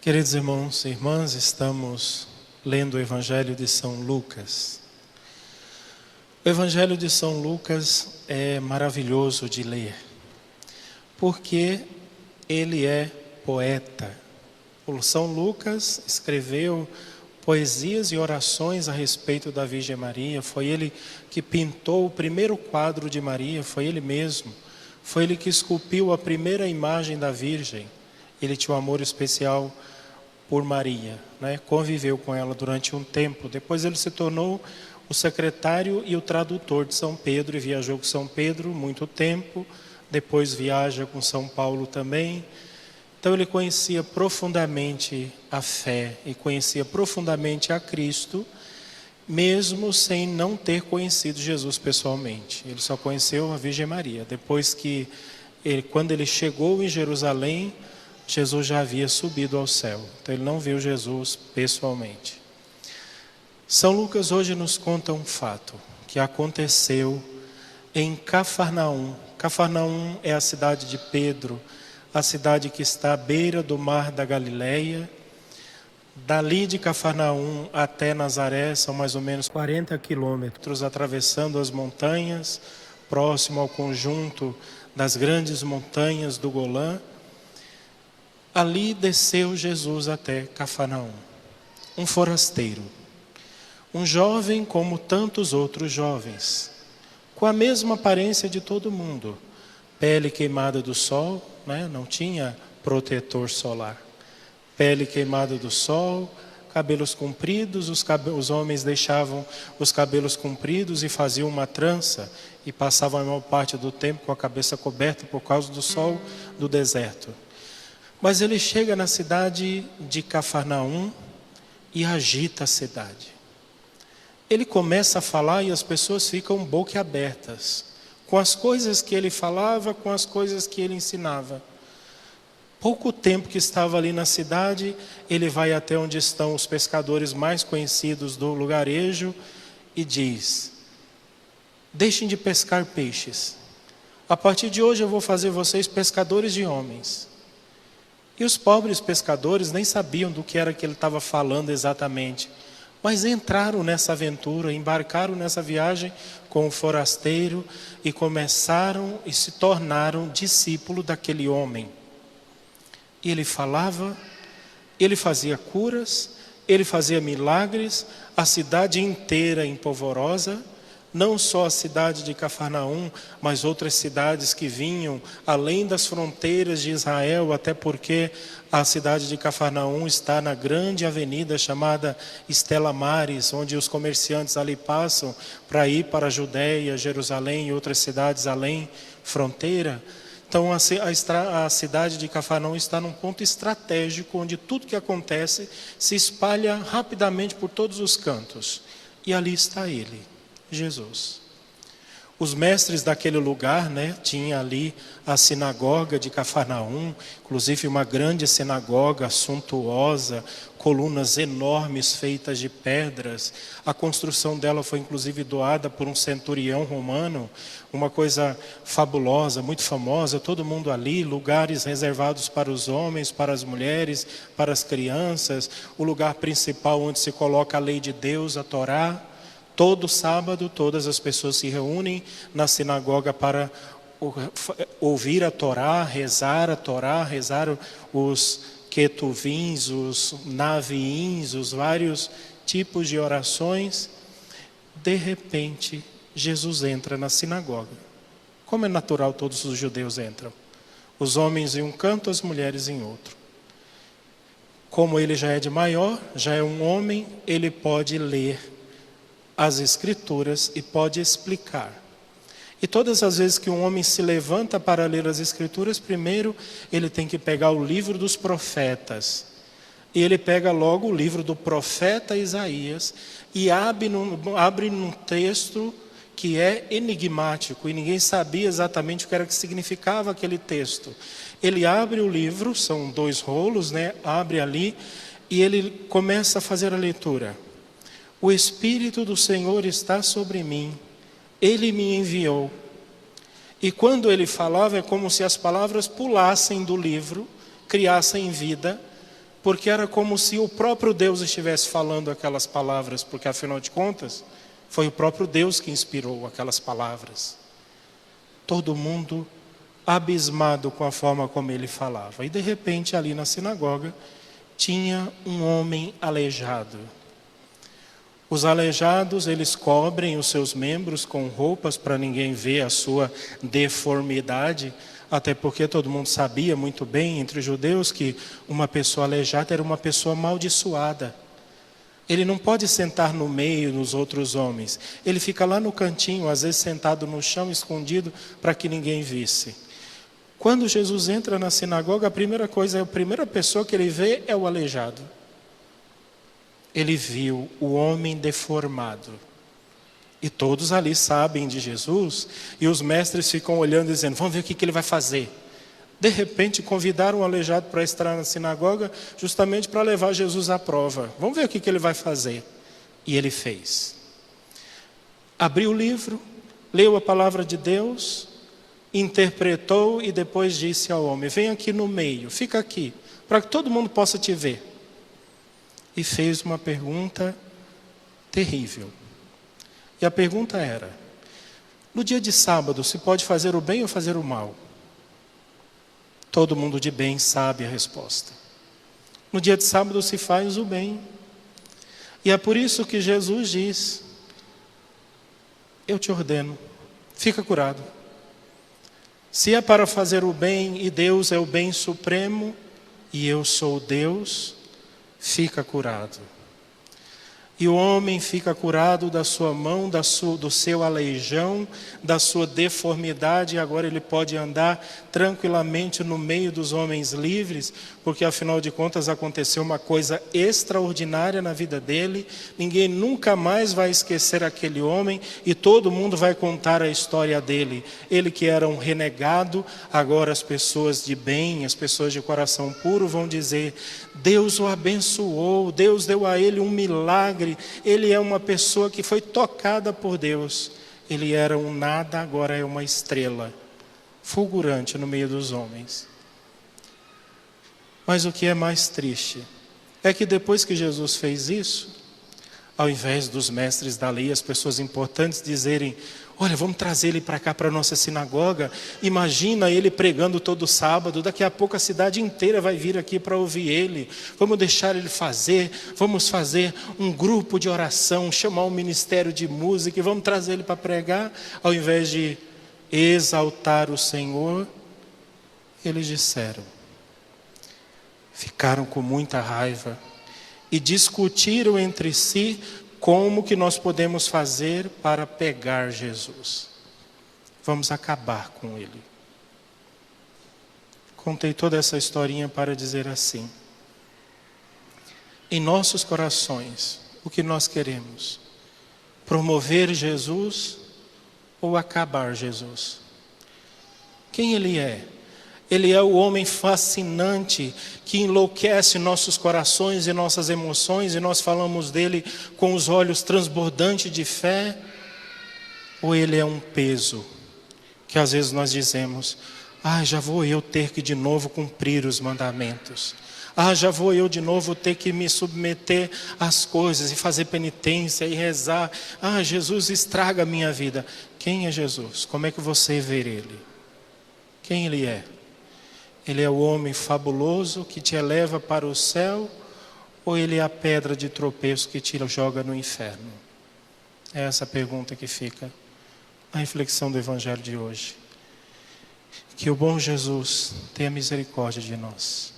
Queridos irmãos e irmãs, estamos lendo o Evangelho de São Lucas. O Evangelho de São Lucas é maravilhoso de ler, porque ele é poeta. O São Lucas escreveu poesias e orações a respeito da Virgem Maria. Foi ele que pintou o primeiro quadro de Maria, foi ele mesmo. Foi ele que esculpiu a primeira imagem da Virgem. Ele tinha um amor especial por Maria, né? Conviveu com ela durante um tempo. Depois ele se tornou o secretário e o tradutor de São Pedro e viajou com São Pedro muito tempo. Depois viaja com São Paulo também. Então ele conhecia profundamente a fé e conhecia profundamente a Cristo, mesmo sem não ter conhecido Jesus pessoalmente. Ele só conheceu a Virgem Maria. Depois que quando ele chegou em Jerusalém, Jesus já havia subido ao céu. Então ele não viu Jesus pessoalmente. São Lucas hoje nos conta um fato que aconteceu em Cafarnaum. Cafarnaum é a cidade de Pedro, a cidade que está à beira do mar da Galileia. Dali de Cafarnaum até Nazaré são mais ou menos 40 quilômetros, atravessando as montanhas, próximo ao conjunto das grandes montanhas do Golã. Ali desceu Jesus até Cafarnaum, um forasteiro, um jovem como tantos outros jovens, com a mesma aparência de todo mundo, pele queimada do sol, né? Não tinha protetor solar, pele queimada do sol, cabelos compridos, os homens deixavam os cabelos compridos e faziam uma trança e passavam a maior parte do tempo com a cabeça coberta por causa do sol do deserto. Mas ele chega na cidade de Cafarnaum e agita a cidade. Ele começa a falar e as pessoas ficam boquiabertas com as coisas que ele falava, com as coisas que ele ensinava. Pouco tempo que estava ali na cidade, ele vai até onde estão os pescadores mais conhecidos do lugarejo e diz: deixem de pescar peixes. A partir de hoje eu vou fazer vocês pescadores de homens. E os pobres pescadores nem sabiam do que era que ele estava falando exatamente, mas entraram nessa aventura, embarcaram nessa viagem com o forasteiro e começaram e se tornaram discípulos daquele homem. E ele falava, ele fazia curas, ele fazia milagres, a cidade inteira empolvorosa. Não só a cidade de Cafarnaum, mas outras cidades que vinham além das fronteiras de Israel, até porque a cidade de Cafarnaum está na grande avenida chamada Estela Maris, onde os comerciantes ali passam para ir para a Judéia, Jerusalém e outras cidades além fronteira. Então a cidade de Cafarnaum está num ponto estratégico, onde tudo que acontece se espalha rapidamente por todos os cantos. E ali está ele, Jesus. Os mestres daquele lugar, né, tinha ali a sinagoga de Cafarnaum, inclusive uma grande sinagoga suntuosa, colunas enormes feitas de pedras. A construção dela foi inclusive doada por um centurião romano, uma coisa fabulosa, muito famosa. Todo mundo ali, lugares reservados para os homens, para as mulheres, para as crianças, o lugar principal onde se coloca a lei de Deus, a Torá. Todo sábado, todas as pessoas se reúnem na sinagoga para ouvir a Torá, rezar os ketuvins, os naviins, os vários tipos de orações. De repente, Jesus entra na sinagoga. Como é natural, todos os judeus entram. Os homens em um canto, as mulheres em outro. Como ele já é de maior, já é um homem, ele pode ler as Escrituras e pode explicar. E todas as vezes que um homem se levanta para ler as Escrituras, primeiro ele tem que pegar o livro dos profetas. E ele pega logo o livro do profeta Isaías e abre num texto que é enigmático, e ninguém sabia exatamente o que era que significava aquele texto. Ele abre o livro, são 2 rolos, né? Abre ali e ele começa a fazer a leitura. O Espírito do Senhor está sobre mim, Ele me enviou. E quando ele falava, é como se as palavras pulassem do livro, criassem vida, porque era como se o próprio Deus estivesse falando aquelas palavras, porque afinal de contas, foi o próprio Deus que inspirou aquelas palavras. Todo mundo abismado com a forma como ele falava. E de repente ali na sinagoga tinha um homem aleijado. Os aleijados, eles cobrem os seus membros com roupas para ninguém ver a sua deformidade, até porque todo mundo sabia muito bem entre os judeus que uma pessoa aleijada era uma pessoa amaldiçoada. Ele não pode sentar no meio dos outros homens. Ele fica lá no cantinho, às vezes sentado no chão, escondido, para que ninguém visse. Quando Jesus entra na sinagoga, a primeira pessoa que ele vê é o aleijado. Ele viu o homem deformado. E todos ali sabem de Jesus, e os mestres ficam olhando e dizendo, vamos ver o que ele vai fazer. De repente convidaram o aleijado para estar na sinagoga, justamente para levar Jesus à prova. Vamos ver o que ele vai fazer. E ele fez. Abriu o livro, leu a palavra de Deus, interpretou e depois disse ao homem, vem aqui no meio, fica aqui, para que todo mundo possa te ver. E fez uma pergunta terrível. E a pergunta era, no dia de sábado se pode fazer o bem ou fazer o mal? Todo mundo de bem sabe a resposta. No dia de sábado se faz o bem. E é por isso que Jesus diz, eu te ordeno, fica curado. Se é para fazer o bem e Deus é o bem supremo, e eu sou Deus, fica curado. E o homem fica curado da sua mão, do seu aleijão, da sua deformidade, e agora ele pode andar tranquilamente no meio dos homens livres, porque afinal de contas aconteceu uma coisa extraordinária na vida dele, ninguém nunca mais vai esquecer aquele homem, e todo mundo vai contar a história dele. Ele que era um renegado, agora as pessoas de bem, as pessoas de coração puro vão dizer, Deus o abençoou, Deus deu a ele um milagre, ele é uma pessoa que foi tocada por Deus. Ele era um nada, agora é uma estrela, fulgurante no meio dos homens. Mas o que é mais triste, é que depois que Jesus fez isso, ao invés dos mestres da lei, as pessoas importantes dizerem, olha, vamos trazer ele para cá, para a nossa sinagoga, imagina ele pregando todo sábado, daqui a pouco a cidade inteira vai vir aqui para ouvir ele, vamos deixar ele fazer, vamos fazer um grupo de oração, chamar um ministério de música e vamos trazer ele para pregar, ao invés de exaltar o Senhor, eles disseram, ficaram com muita raiva e discutiram entre si como que nós podemos fazer para pegar Jesus. Vamos acabar com ele. Contei toda essa historinha para dizer assim, em nossos corações, o que nós queremos? Promover Jesus ou acabar Jesus? Quem ele é? Ele é o homem fascinante que enlouquece nossos corações e nossas emoções e nós falamos dele com os olhos transbordantes de fé? Ou ele é um peso que às vezes nós dizemos, já vou eu ter que de novo cumprir os mandamentos. Já vou eu de novo ter que me submeter às coisas e fazer penitência e rezar. Jesus estraga a minha vida. Quem é Jesus? Como é que você vê ele? Quem ele é? Ele é o homem fabuloso que te eleva para o céu ou ele é a pedra de tropeço que te joga no inferno? É essa a pergunta que fica na reflexão do Evangelho de hoje. Que o bom Jesus tenha misericórdia de nós.